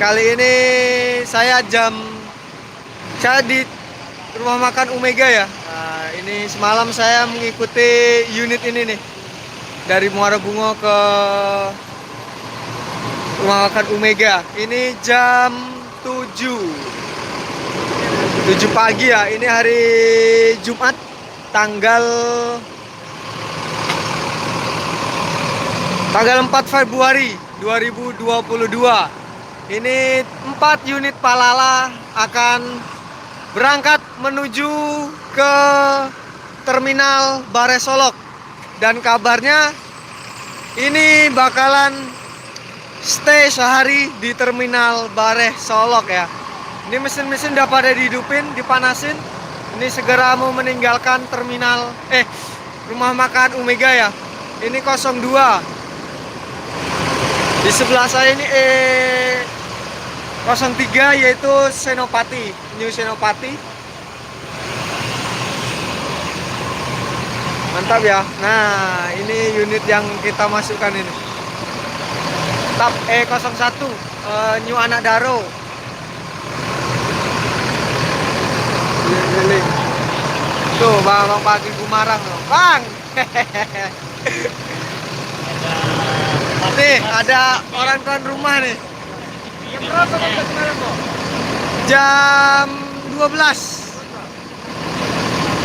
Kali ini saya di rumah makan Omega ya. Nah, ini semalam saya mengikuti unit ini nih dari Muara Bungo ke rumah makan Omega. Ini jam 7 pagi ya. Ini hari Jumat tanggal tanggal 4 Februari 2022. Ini 4 unit Palala akan berangkat menuju ke terminal Bare Solok. Dan kabarnya ini bakalan stay sehari di terminal Bare Solok ya. Ini mesin-mesin udah pada dihidupin, dipanasin. Ini segera mau meninggalkan rumah makan Omega ya. Ini 02. Di sebelah saya ini 03 yaitu Senopati, New Senopati. Mantap ya. Nah, ini unit yang kita masukkan ini. TAP E01 New Anak Daro. Tuh, Bang Pagi Gumarang loh. Bang. Nih, ada orang tuan rumah nih. Jam berapa sampai semalam, Bro? Jam 12.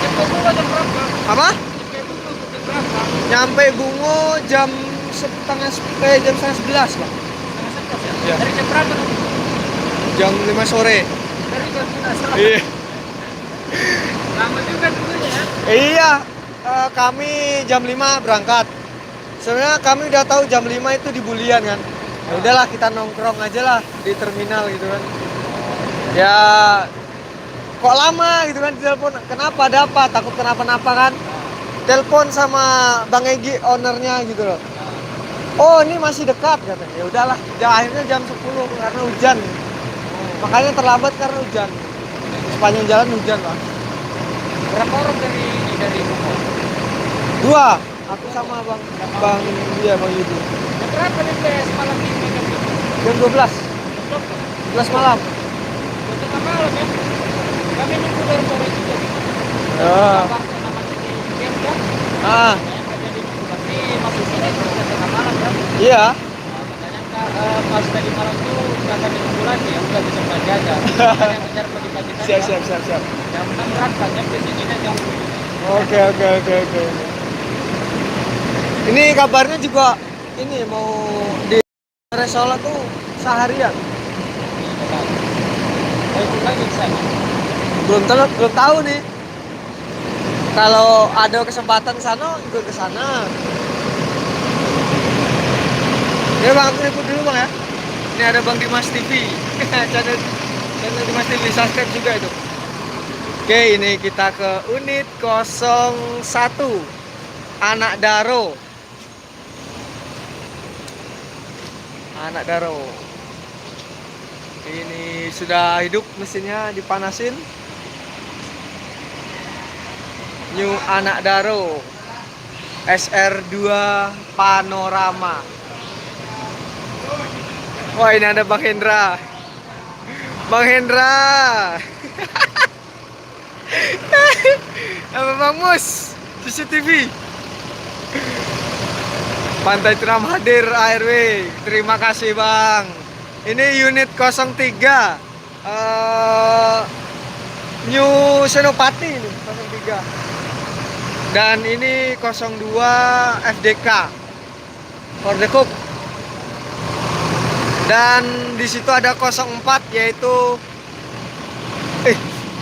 Jam berapa? Apa? Jam berapa? Nyampe Bungo jam setengah 11, Pak. Ya. Ya. Dari jam berapa? Jam 5 sore. Dari jam 11. Iya. Lama juga dulunya ya. Iya, kami jam 5 berangkat. Sebenarnya kami udah tahu jam 5 itu di Bulian kan. Ya udahlah kita nongkrong aja lah di terminal gitu kan. Ya kok lama gitu kan di telepon. Kenapa, ada apa? Takut kenapa-napa kan. Telepon sama Bang Egi ownernya gitu loh. Oh, ini masih dekat katanya. Ya udahlah. Ya akhirnya jam 10 karena hujan. Makanya terlambat karena hujan. Sepanjang jalan hujan, Pak. Berapa orang dari Bogor? 2. Aku sama Bang Yudi. Jam berapa nih semalam di Medan? Jam 12. 12 malam. Tengah malam ya. Kami nunggu dari sore juga. Ya. Kabarnya namanya di camp kan? Ah, Jadi tapi masuk sini sudah tengah malam kan? iya. Makanya pas tadi malam tuh nggak kami nunggu lagi ya udah bisa belajar aja. Makanya ngejar pagi-pagi tadi. Siap. Jam 6 berangkat sampai sini jam 7. Oke. Ini kabarnya juga ini mau di Resola tuh seharian. Oh itu lagi di sana. Belum tahu nih. Kalau ada kesempatan sana, ikut ke sana. Ya Bang, aku ikut dulu Bang ya. Ini ada Bang Dimas TV. channel Dimas TV, subscribe juga itu. Oke, ini kita ke unit 01 Anak Daro. Ini sudah hidup mesinnya, dipanasin. New Anak Daro SR2 Panorama. Wah, ini ada Bang Hendra. Apa Bang Mus CCTV. Pantai Teram hadir ARW. Terima kasih Bang. Ini unit 03 New Senopati ini 03. Dan ini 02 FDK for the cook. Dan di situ ada 04 yaitu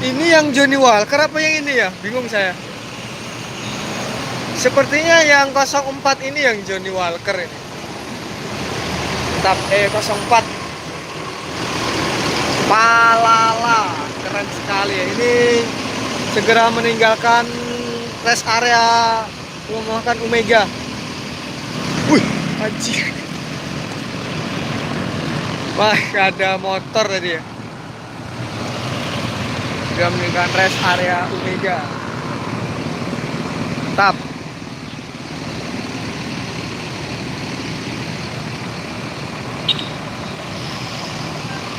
ini yang Johnny Walker apa yang ini ya? Bingung saya. Sepertinya yang 04 ini yang Johnny Walker ini. TAP E04 Palala, keren sekali ya. Ini segera meninggalkan rest area rumah makan Omega. Wih, anjir. Wah, ada motor tadi ya. Sudah meninggalkan rest area Omega. TAP.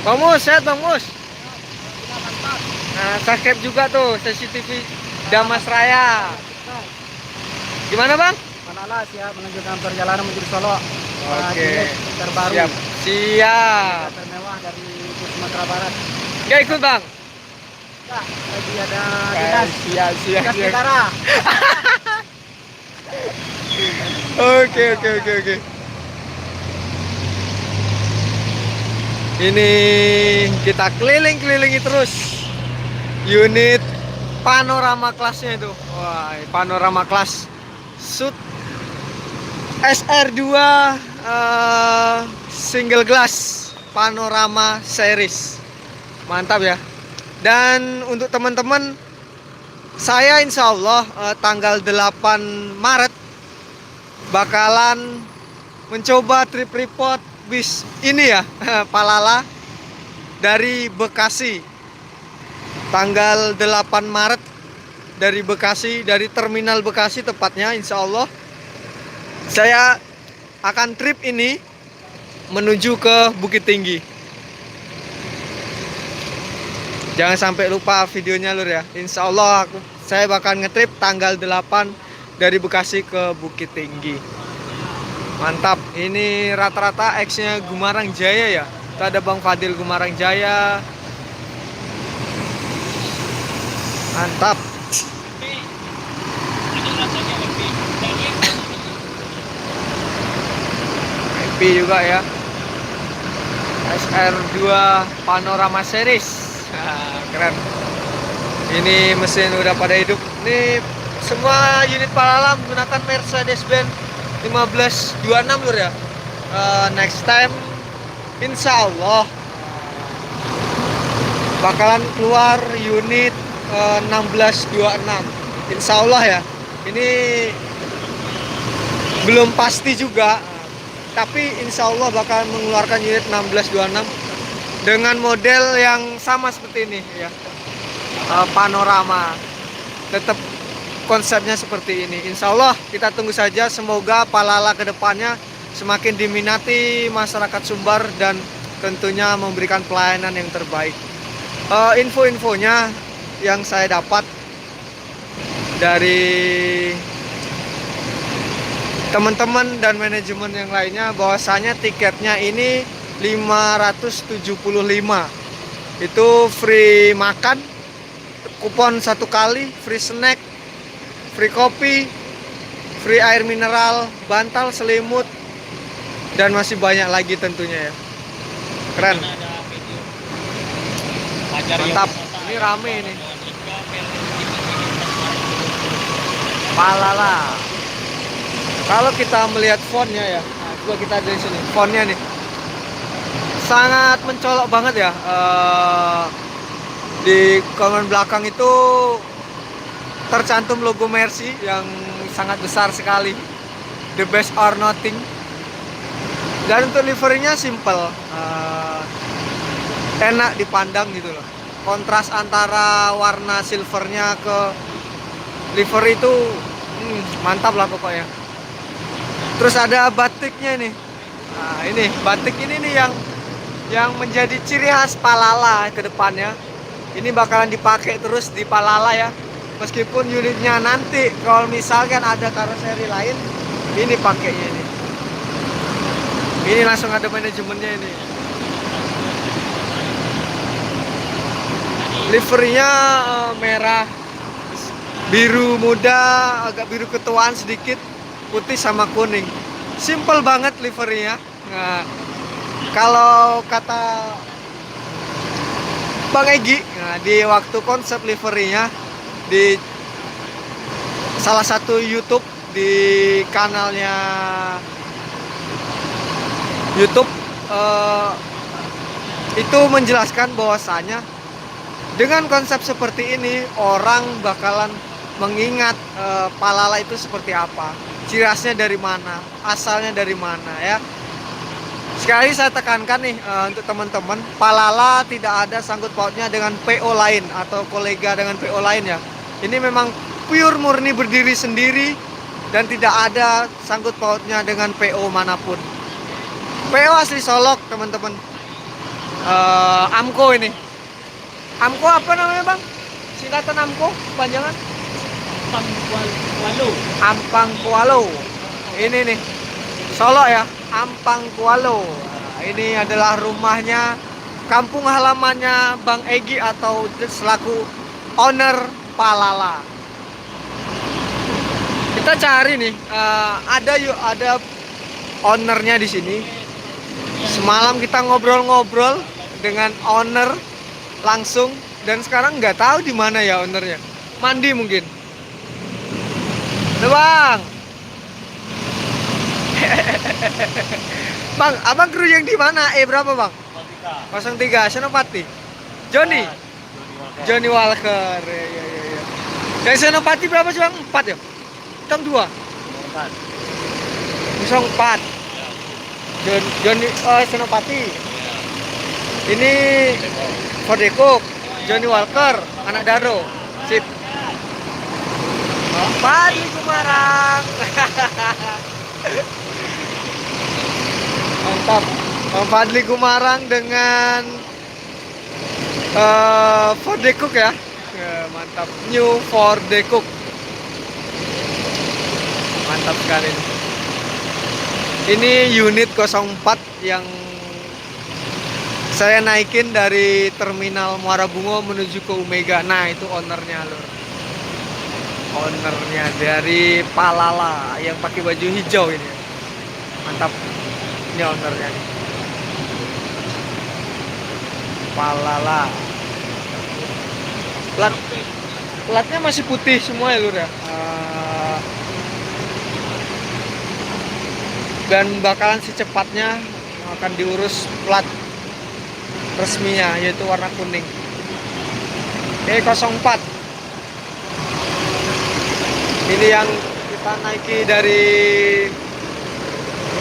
Bang Mus, sehat Bang Mus. Nah, subscribe juga tuh CCTV Damas Raya. Gimana Bang? Malala siap melanjutkan perjalanan menuju Solo. Oke. Terbaru. Siap. Siap. Termewah dari Sumatera Barat. Gak ikut Bang? Nah, lagi ada dinas. Siap, siap, Dinas siap. negara. Oke. Ini kita keliling-kelilingi terus unit panorama kelasnya itu. Wah, panorama kelas Sud SR2 single glass panorama series. Mantap ya. Dan untuk teman-teman, saya insya Allah tanggal 8 Maret bakalan mencoba trip report bis ini ya, Palala dari Bekasi. Tanggal 8 Maret dari Bekasi, dari terminal Bekasi tepatnya, insya Allah saya akan trip ini menuju ke Bukit Tinggi. Jangan sampai lupa videonya lur ya. Insya Allah saya bakal ngetrip tanggal 8 dari Bekasi ke Bukit Tinggi. Mantap. Ini rata-rata X-nya Gumarang Jaya ya. Itu ada Bang Fadil Gumarang Jaya. Mantap. MP juga ya. SR2 Panorama Series. Nah, keren. Ini mesin udah pada hidup. Ini semua unit Palala menggunakan Mercedes-Benz 1526 lur ya. Next time insya Allah bakalan keluar unit 1626. Insya Allah ya. Ini belum pasti juga, tapi insya Allah bakal mengeluarkan unit 1626 dengan model yang sama seperti ini ya. Panorama, tetap konsepnya seperti ini. Insya Allah kita tunggu saja. Semoga Palala kedepannya semakin diminati masyarakat Sumbar dan tentunya memberikan pelayanan yang terbaik. Info-infonya yang saya dapat dari teman-teman dan manajemen yang lainnya, bahwasanya tiketnya ini 575. Itu free makan, kupon 1 kali, free snack, free kopi, free air mineral, bantal, selimut, dan masih banyak lagi tentunya ya. Keren. Mantap. Ini rame ini. Palala. Kalau kita melihat fontnya ya, nah, coba kita dari sini. Fontnya nih sangat mencolok banget ya. Di kolom belakang itu tercantum logo Mercy yang sangat besar sekali, the best or nothing. Dan untuk liverynya simple, enak dipandang gitu loh. Kontras antara warna silvernya ke livery itu mantap lah pokoknya. Terus ada batiknya nih. Nah ini batik ini nih yang menjadi ciri khas Palala ke depannya. Ini bakalan dipakai terus di Palala ya. Meskipun unitnya nanti kalau misalkan ada karoseri lain, ini pakainya ini. Ini langsung ada manajemennya ini. Liverynya merah, biru muda, agak biru ketuaan sedikit, putih sama kuning. Simple banget liverynya. Nah, kalau kata Bang Egi, nah, di waktu konsep liverynya di salah satu YouTube, di kanalnya YouTube, itu menjelaskan bahwasanya dengan konsep seperti ini orang bakalan mengingat Palala itu seperti apa, ciri khasnya dari mana, asalnya dari mana ya. Sekali saya tekankan nih untuk teman-teman, Palala tidak ada sangkut pautnya dengan PO lain atau kolega dengan PO lain ya. Ini memang pure murni berdiri sendiri dan tidak ada sangkut pautnya dengan PO manapun. PO asli Solok teman-teman. Amco ini. Amco apa namanya bang? Singkatan Amco, panjangan? Walu. Ampang Kualo. Ini nih, Solo ya, Ampang Kualo. Nah, ini adalah rumahnya, kampung halamannya Bang Egi atau selaku owner Palala. Kita cari nih, ada ownernya di sini. Semalam kita ngobrol-ngobrol dengan owner langsung dan sekarang nggak tahu di mana ya ownernya. Mandi mungkin. Tuh bang. Bang, abang kru yang di mana? Berapa bang? 03 Senopati. Johnny Walker. Ya. Dari Senopati berapa sih bang? 4 ya? Hitam 2 04 Johnny Senopati. Ini Ford Cook, Johnny Walker, anak Daro. Sip. Padli Kumarang. Mantap. Bang Padli Kumarang dengan Ford Cook ya. Mantap. New Ford Cook. Mantap sekali. Ini unit 04 yang saya naikin dari terminal Muara Bungo menuju ke Omega. Nah, itu ownernya lur. Ownernya dari Palala yang pakai baju hijau ini. Mantap. Ini ownernya nih. Palala. Platnya masih putih semua ya lur ya. Dan bakalan secepatnya akan diurus plat resminya yaitu warna kuning. E04. Ini yang kita naiki dari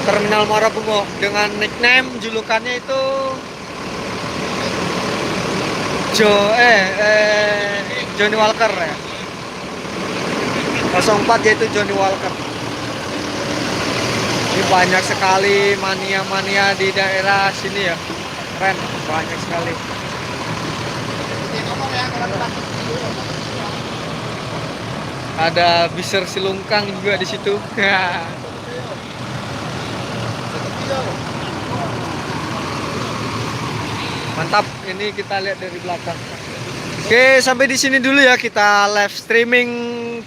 terminal Muara Bungo dengan nickname julukannya itu Johnny Walker ya. 04 yaitu Johnny Walker. Ini banyak sekali mania-mania di daerah sini ya. Keren, banyak sekali. Ada biser silungkang juga di situ. Mantap, ini kita lihat dari belakang. Oke, sampai di sini dulu ya kita live streaming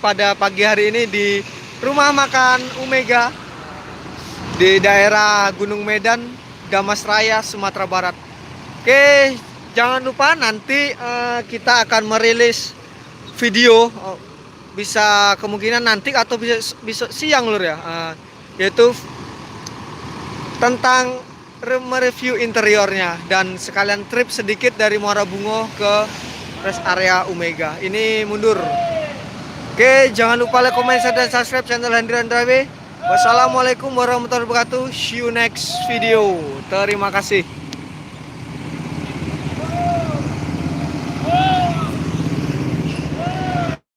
pada pagi hari ini di rumah makan Omega di daerah Gunung Medan, Damas Raya, Sumatera Barat. Oke, jangan lupa nanti kita akan merilis video, bisa kemungkinan nanti atau bisa siang lur ya, yaitu tentang mereview interiornya dan sekalian trip sedikit dari Muara Bungo ke rest area Omega. Ini mundur. Oke, jangan lupa like, comment, share, dan subscribe channel Hendrian Drive. Wassalamualaikum warahmatullahi wabarakatuh. See you next video. Terima kasih.